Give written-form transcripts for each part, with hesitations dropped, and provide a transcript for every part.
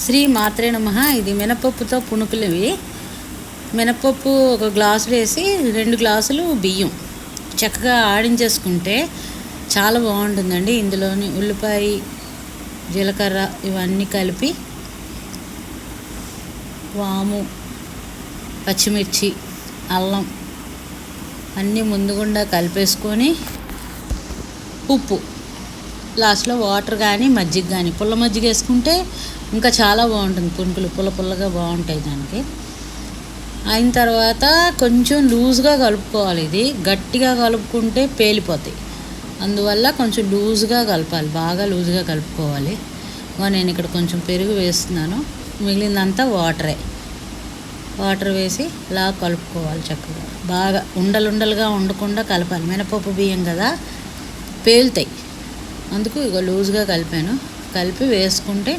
శ్రీ మాత్రే నమః. ఇది మినపప్పుతో పునుకులు. మినపప్పు ఒక గ్లాసు వేసి 2 గ్లాసులు బియ్యం చక్కగా ఆడించేసుకుంటే చాలా బాగుంటుందండి. ఇందులోని ఉల్లిపాయ, జీలకర్ర ఇవన్నీ కలిపి, వాము, పచ్చిమిర్చి, అల్లం అన్నీ ముందుగుండా కలిపేసుకొని, ఉప్పు, లాస్ట్లో వాటర్ కానీ మజ్జిగ కానీ, పుల్ల మజ్జిగ వేసుకుంటే ఇంకా చాలా బాగుంటుంది. పునుకులు పుల్ల పుల్లగా బాగుంటాయి. దానికి అయిన తర్వాత కొంచెం లూజ్గా కలుపుకోవాలి. ఇది గట్టిగా కలుపుకుంటే పేలిపోతాయి. అందువల్ల కొంచెం లూజ్గా కలపాలి, బాగా లూజ్గా కలుపుకోవాలి. నేను ఇక్కడ కొంచెం పెరుగు వేస్తున్నాను, మిగిలిందంతా వాటర్ వేసి ఇలా కలుపుకోవాలి. చక్కగా బాగా ఉండలుగా ఉండకుండా కలపాలి. మినపప్పు బియ్యం కదా, పేలుతాయి. అందుకు ఇక లూజ్గా కలిపి వేసుకుంటే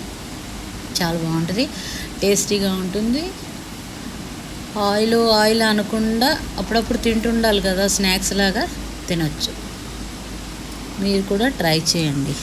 చాలా బాగుంటుంది, టేస్టీగా ఉంటుంది. ఆయిల్ అనకుండా అప్పుడప్పుడు తింటుండాలి కదా, స్నాక్స్ లాగా తినొచ్చు. మీరు కూడా ట్రై చేయండి.